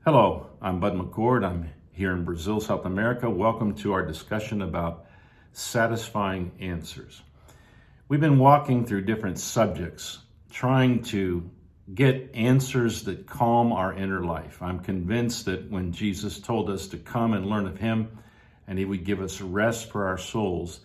Hello, I'm Bud McCord. I'm here in Brazil, South America. Welcome to our discussion about satisfying answers. We've been walking through different subjects, trying to get answers that calm our inner life. I'm convinced that when Jesus told us to come and learn of him, and he would give us rest for our souls,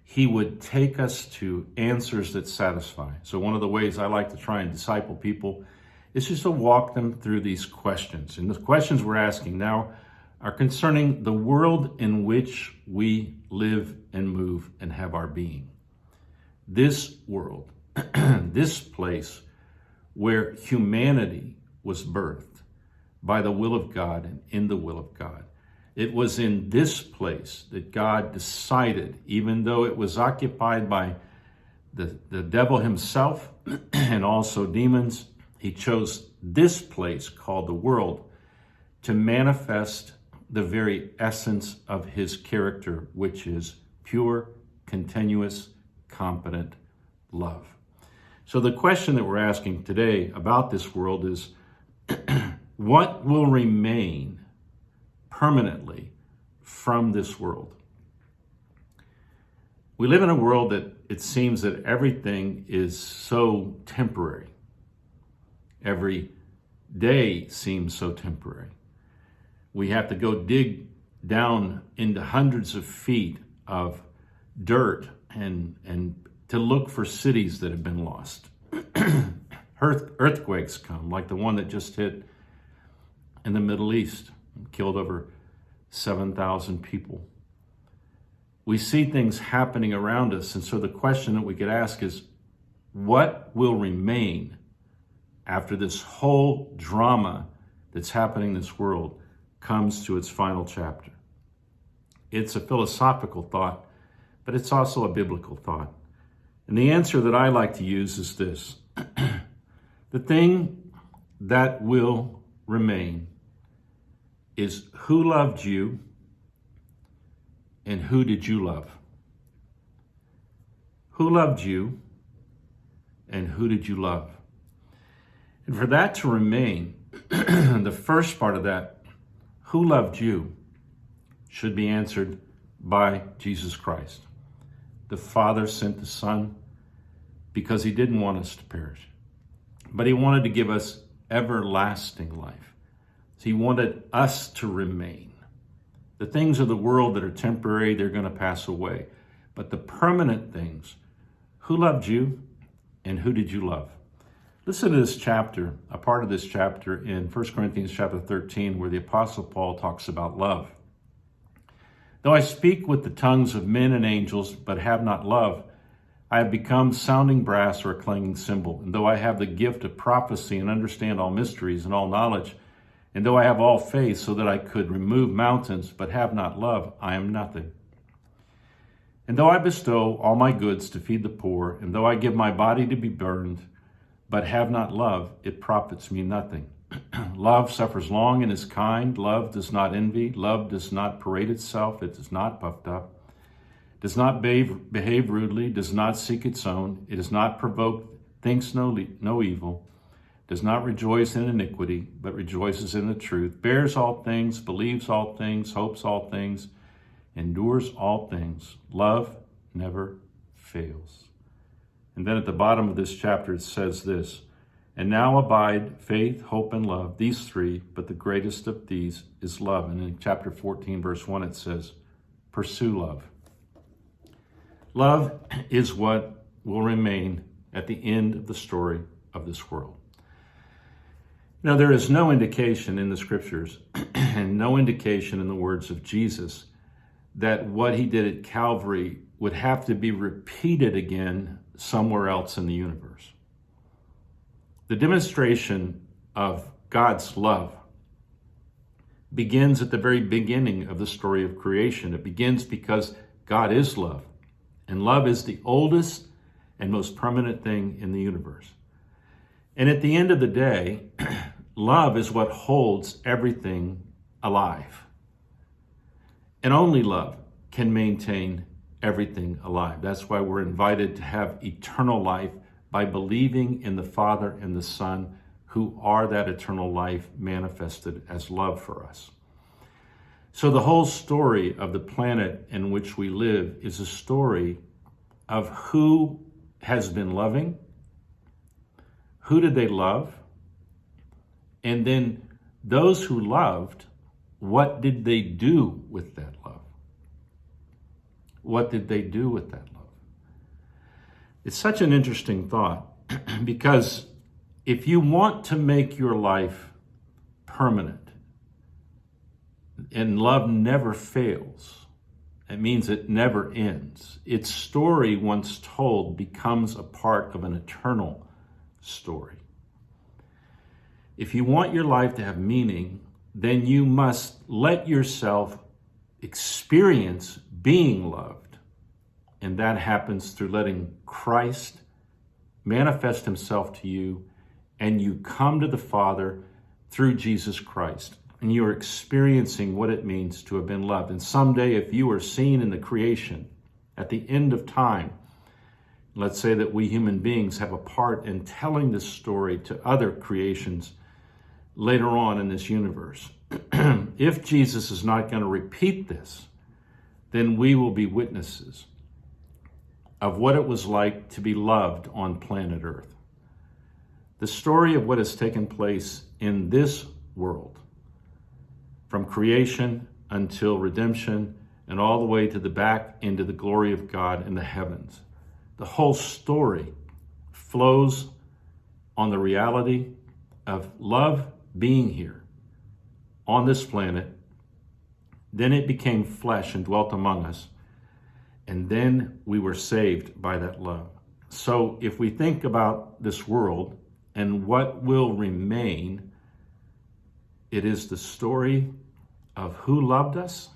he would take us to answers that satisfy. So one of the ways I like to try and disciple people is just to walk them through these questions. And the questions we're asking now are concerning the world in which we live and move and have our being. This world, this place where humanity was birthed by the will of God and in the will of God. It was in this place that God decided, even though it was occupied by the devil himself and also demons, he chose this place called the world to manifest the very essence of his character, which is pure, continuous, competent love. So the question that we're asking today about this world is, what will remain permanently from this world? We live in a world that it seems that everything is so temporary. Every day seems so temporary. We have to go dig down into hundreds of feet of dirt and to look for cities that have been lost. Earthquakes come, like the one that just hit in the Middle East, killed over 7,000 people. We see things happening around us, and so the question that we could ask is, what will remain after this whole drama that's happening in this world comes to its final chapter? It's a philosophical thought, but it's also a biblical thought. And the answer that I like to use is this. The thing that will remain is who loved you and who did you love? Who loved you and who did you love? And for that to remain, the first part of that, who loved you, should be answered by Jesus Christ. The Father sent the Son because he didn't want us to perish, but he wanted to give us everlasting life. So he wanted us to remain. The things of the world that are temporary, they're going to pass away. But the permanent things, who loved you and who did you love? Listen to this chapter, a part of this chapter in 1 Corinthians chapter 13, where the Apostle Paul talks about love. Though I speak with the tongues of men and angels, but have not love, I have become sounding brass or a clanging cymbal. And though I have the gift of prophecy and understand all mysteries and all knowledge, and though I have all faith so that I could remove mountains, but have not love, I am nothing. And though I bestow all my goods to feed the poor, and though I give my body to be burned, but have not love, it profits me nothing. Love suffers long and is kind. Love does not envy. Love does not parade itself. It is not puffed up. Does not behave rudely. Does not seek its own. It is not provoked. Thinks no evil. Does not rejoice in iniquity, but rejoices in the truth. Bears all things. Believes all things. Hopes all things. Endures all things. Love never fails. And then at the bottom of this chapter, it says this, and now abide faith, hope, and love, these three, but the greatest of these is love. And in chapter 14, verse 1, it says, pursue love. Love is what will remain at the end of the story of this world. Now, there is no indication in the scriptures and no indication in the words of Jesus that what he did at Calvary would have to be repeated again somewhere else in the universe. The demonstration of God's love begins at the very beginning of the story of creation. It begins because God is love, and love is the oldest and most permanent thing in the universe. And at the end of the day, love is what holds everything alive. And only love can maintain everything alive. That's why we're invited to have eternal life by believing in the Father and the Son who are that eternal life manifested as love for us. So the whole story of the planet in which we live is a story of who has been loving, who did they love, and then those who loved, what did they do with that love? What did they do with that love? It's such an interesting thought because if you want to make your life permanent, and love never fails, it means it never ends. Its story, once told, becomes a part of an eternal story. If you want your life to have meaning, then you must let yourself experience being loved. And that happens through letting Christ manifest himself to you, and you come to the Father through Jesus Christ. And you are experiencing what it means to have been loved. And someday, if you are seen in the creation at the end of time, let's say that we human beings have a part in telling this story to other creations later on in this universe. If Jesus is not going to repeat this, then we will be witnesses of what it was like to be loved on planet Earth. The story of what has taken place in this world, from creation until redemption and all the way to the back into the glory of God in the heavens. The whole story flows on the reality of love being here on this planet. Then it became flesh and dwelt among us. And then we were saved by that love. So if we think about this world and what will remain, it is the story of who loved us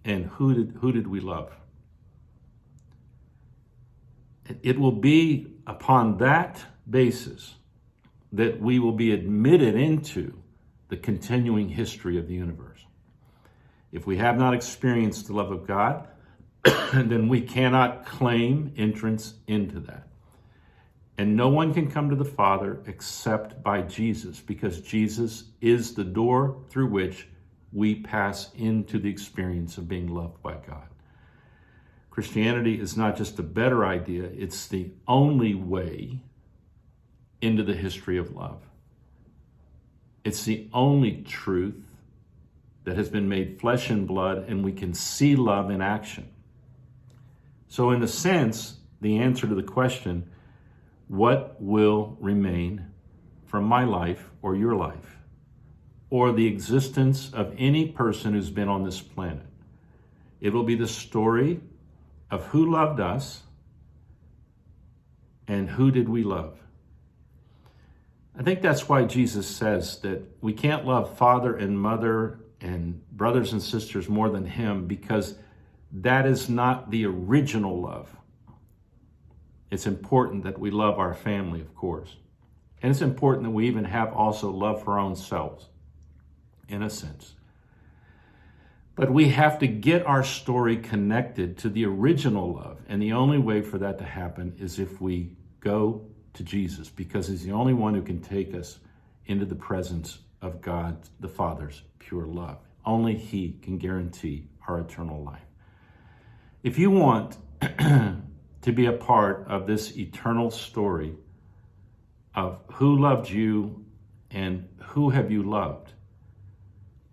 and who did we love. It will be upon that basis that we will be admitted into the continuing history of the universe. If we have not experienced the love of God, then we cannot claim entrance into that. And no one can come to the Father except by Jesus, because Jesus is the door through which we pass into the experience of being loved by God. Christianity is not just a better idea, it's the only way into the history of love. It's the only truth that has been made flesh and blood, and we can see love in action. So in a sense, the answer to the question, what will remain from my life or your life, or the existence of any person who's been on this planet? It will be the story of who loved us and who did we love. I think that's why Jesus says that we can't love father and mother and brothers and sisters more than him, because that is not the original love. It's important that we love our family, of course. And it's important that we even have also love for our own selves, in a sense. But we have to get our story connected to the original love. And the only way for that to happen is if we go to Jesus, because he's the only one who can take us into the presence of God, the Father's pure love. Only he can guarantee our eternal life. If you want to be a part of this eternal story of who loved you and who have you loved,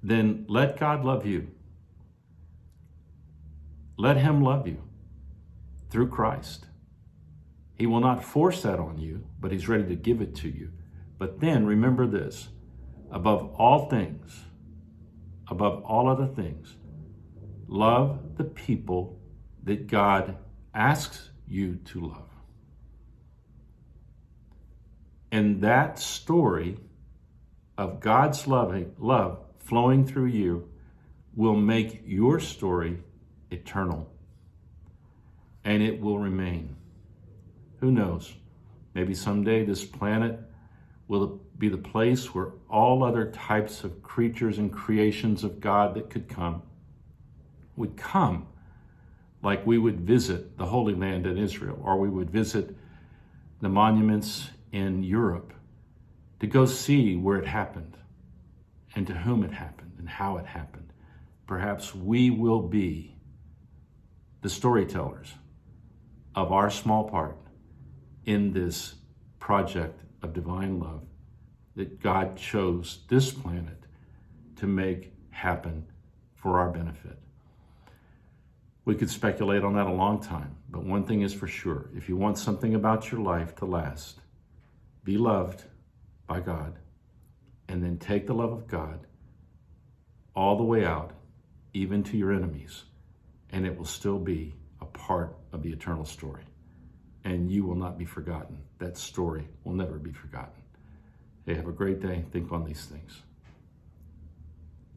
then let God love you. Let him love you through Christ. He will not force that on you, but he's ready to give it to you. But then remember this, above all things, above all other things, love the people that God asks you to love. And that story of God's love flowing through you will make your story eternal. And it will remain. Who knows? Maybe someday this planet will be the place where all other types of creatures and creations of God that could come would come, like we would visit the Holy Land in Israel, or we would visit the monuments in Europe, to go see where it happened and to whom it happened and how it happened. Perhaps we will be the storytellers of our small part in this project of divine love that God chose this planet to make happen for our benefit. We could speculate on that a long time, but one thing is for sure. If you want something about your life to last, be loved by God, and then take the love of God all the way out, even to your enemies, and it will still be a part of the eternal story. And you will not be forgotten. That story will never be forgotten. Hey, have a great day. Think on these things.